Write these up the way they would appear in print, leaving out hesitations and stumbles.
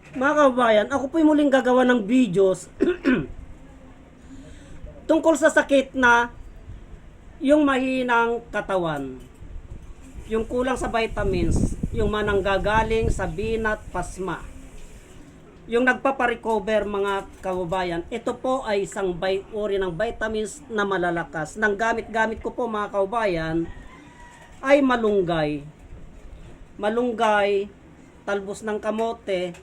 Mga kababayan, ako po'y muling gagawa ng videos tungkol sa sakit na yung mahinang katawan, yung kulang sa vitamins, yung mananggagaling sa binat pasma, yung nagpaparecover mga kababayan. Ito po ay isang uri ng vitamins na malalakas. Nang gamit-gamit ko po mga kababayan ay malunggay. Malunggay, talbos ng kamote,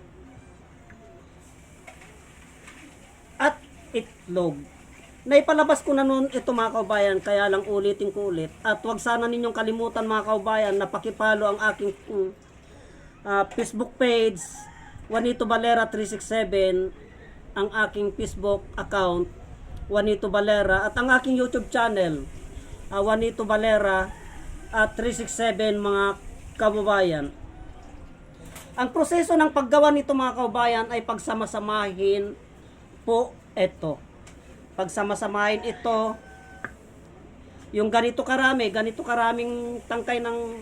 at itlog. Naipalabas ko na noon ito mga kaubayan, kaya lang ulitin ko ulit. At wag sana ninyong kalimutan mga kaubayan na pakipalo ang aking Facebook page, Juanito Valera 367, ang aking Facebook account, Juanito Valera, at ang aking YouTube channel, Juanito Valera at 367 mga kaubayan. Ang proseso ng paggawa nito mga kaubayan ay pagsamasamahin po ito. Pagsamasamahin ito, yung ganito karaming tangkay ng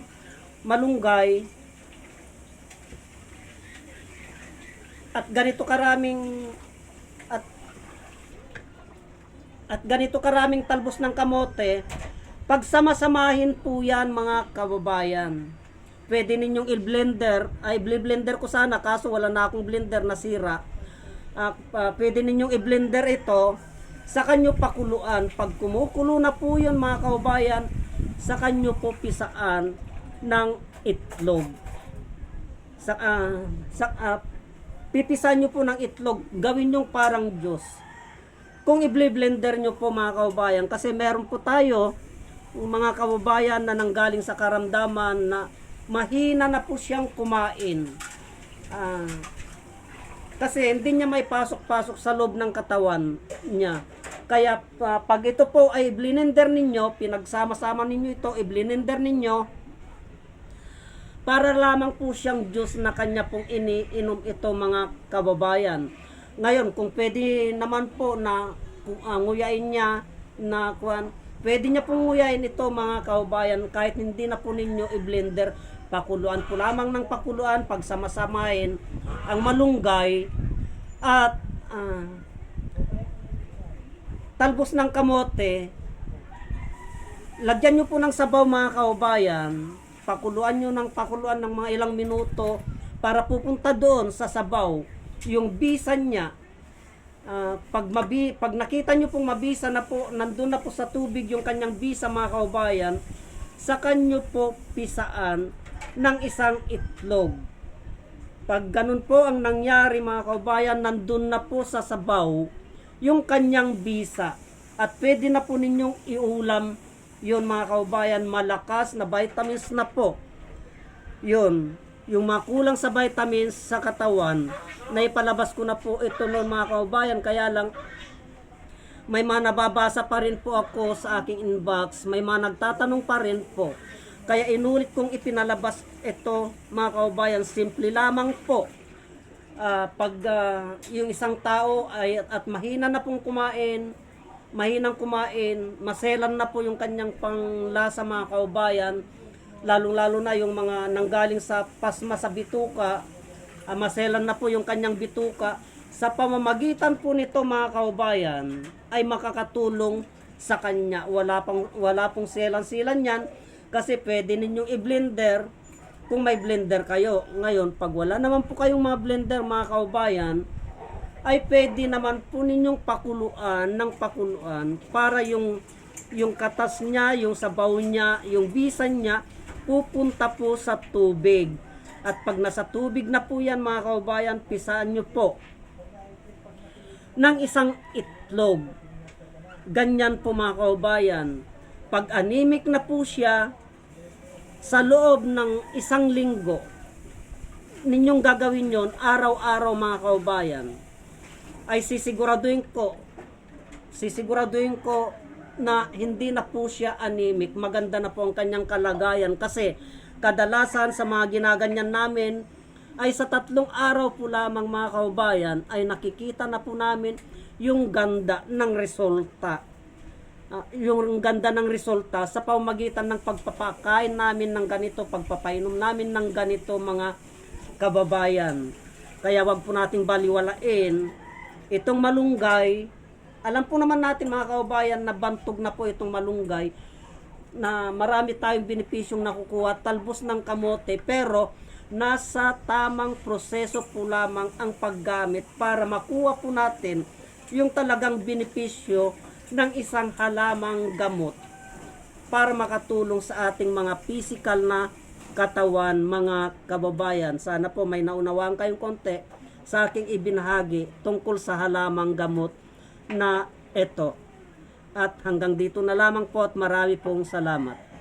malunggay, at ganito karaming talbos ng kamote. Pagsamasamahin po yan mga kababayan. Pwede ninyong i-blender, i-blender ko sana kaso wala na akong blender, nasira. Pwede ninyong i-blender ito, sa kanyo pakuluan. Pag kumukulo na po yun mga kababayan, sa kanyo po pisaan ng itlog. Pipisan nyo po ng itlog, gawin nyo parang juice. Kung i-blender nyo po mga kababayan, kasi meron po tayo mga kababayan na nanggaling sa karamdaman na mahina na po siyang kumain. Kasi hindi niya may pasok-pasok sa loob ng katawan niya. Kaya pag ito po ay blender ninyo, pinagsama-sama ninyo ito, i-blender ninyo, para lamang po siyang juice na kanya pong iniinom ito mga kababayan. Ngayon, kung pwede naman po na nguyain niya na pwede niya pong nguyain ito mga kababayan kahit hindi na po ninyo i-blender. Pakuluan po lamang ng pakuluan, pagsamasamahin ang malunggay at talbos ng kamote. Lagyan nyo po ng sabaw mga kababayan. Pakuluan nyo ng pakuluan ng mga ilang minuto para pupunta doon sa sabaw yung bisa niya. Pag nakita nyo pong mabisa na po, nandun na po sa tubig yung kanyang bisa mga kababayan, sa kanyo po pisaan ng isang itlog. Pag ganun po ang nangyari mga kababayan, nandun na po sa sabaw yung kanyang bisa. At pwede na po ninyong iulam yun mga kababayan, malakas na vitamins na po. Yun, yung makulang sa vitamins sa katawan, naipalabas ko na po ito noon mga kababayan, kaya lang may mga nababasa pa rin po ako sa aking inbox, may mga nagtatanong pa rin po. Kaya inulit kong ipinalabas ito mga kababayan, simple lamang po. Pag yung isang tao ay at mahina na pong mahinang kumain, maselan na po yung kanyang panglasa mga kababayan, lalong-lalo na yung mga nanggaling sa pasma sa bituka, maselan na po yung kanyang bituka. Sa pamamagitan po nito mga kababayan, ay makakatulong sa kanya. Wala pong selan-silan yan, kasi pwede ninyong i-blender kung may blender kayo. Ngayon, pag wala naman po kayong mga blender mga kababayan, ay pwede naman po ninyong pakuluan ng pakuluan para yung katas niya, yung sabaw niya, yung bisa niya, pupunta po sa tubig. At pag nasa tubig na po yan mga kababayan, pisaan nyo po ng isang itlog. Ganyan po mga kababayan. Pag anemic na po siya, sa loob ng 1 linggo, ninyong gagawin yon araw-araw mga kababayan, ay sisiguraduhin ko na hindi na po siya anemic. Maganda na po ang kanyang kalagayan, kasi kadalasan sa mga ginaganyan namin ay sa 3 araw po lamang mga kababayan ay nakikita na po namin yung ganda ng resulta. Yung ganda ng resulta sa pamamagitan ng pagpapakain namin ng ganito, pagpapainom namin ng ganito mga kababayan. Kaya wag po nating baliwalain itong malunggay. Alam po naman natin mga kaubayan na bantog na po itong malunggay, na marami tayong benepisyong nakukuha, talbos ng kamote, pero nasa tamang proseso po lamang ang paggamit para makuha po natin yung talagang benepisyo ng isang halamang gamot para makatulong sa ating mga physical na katawan, mga kababayan. Sana po may naunawaan kayong konti sa aking ibinahagi tungkol sa halamang gamot na ito. At hanggang dito na lamang po at marami pong salamat.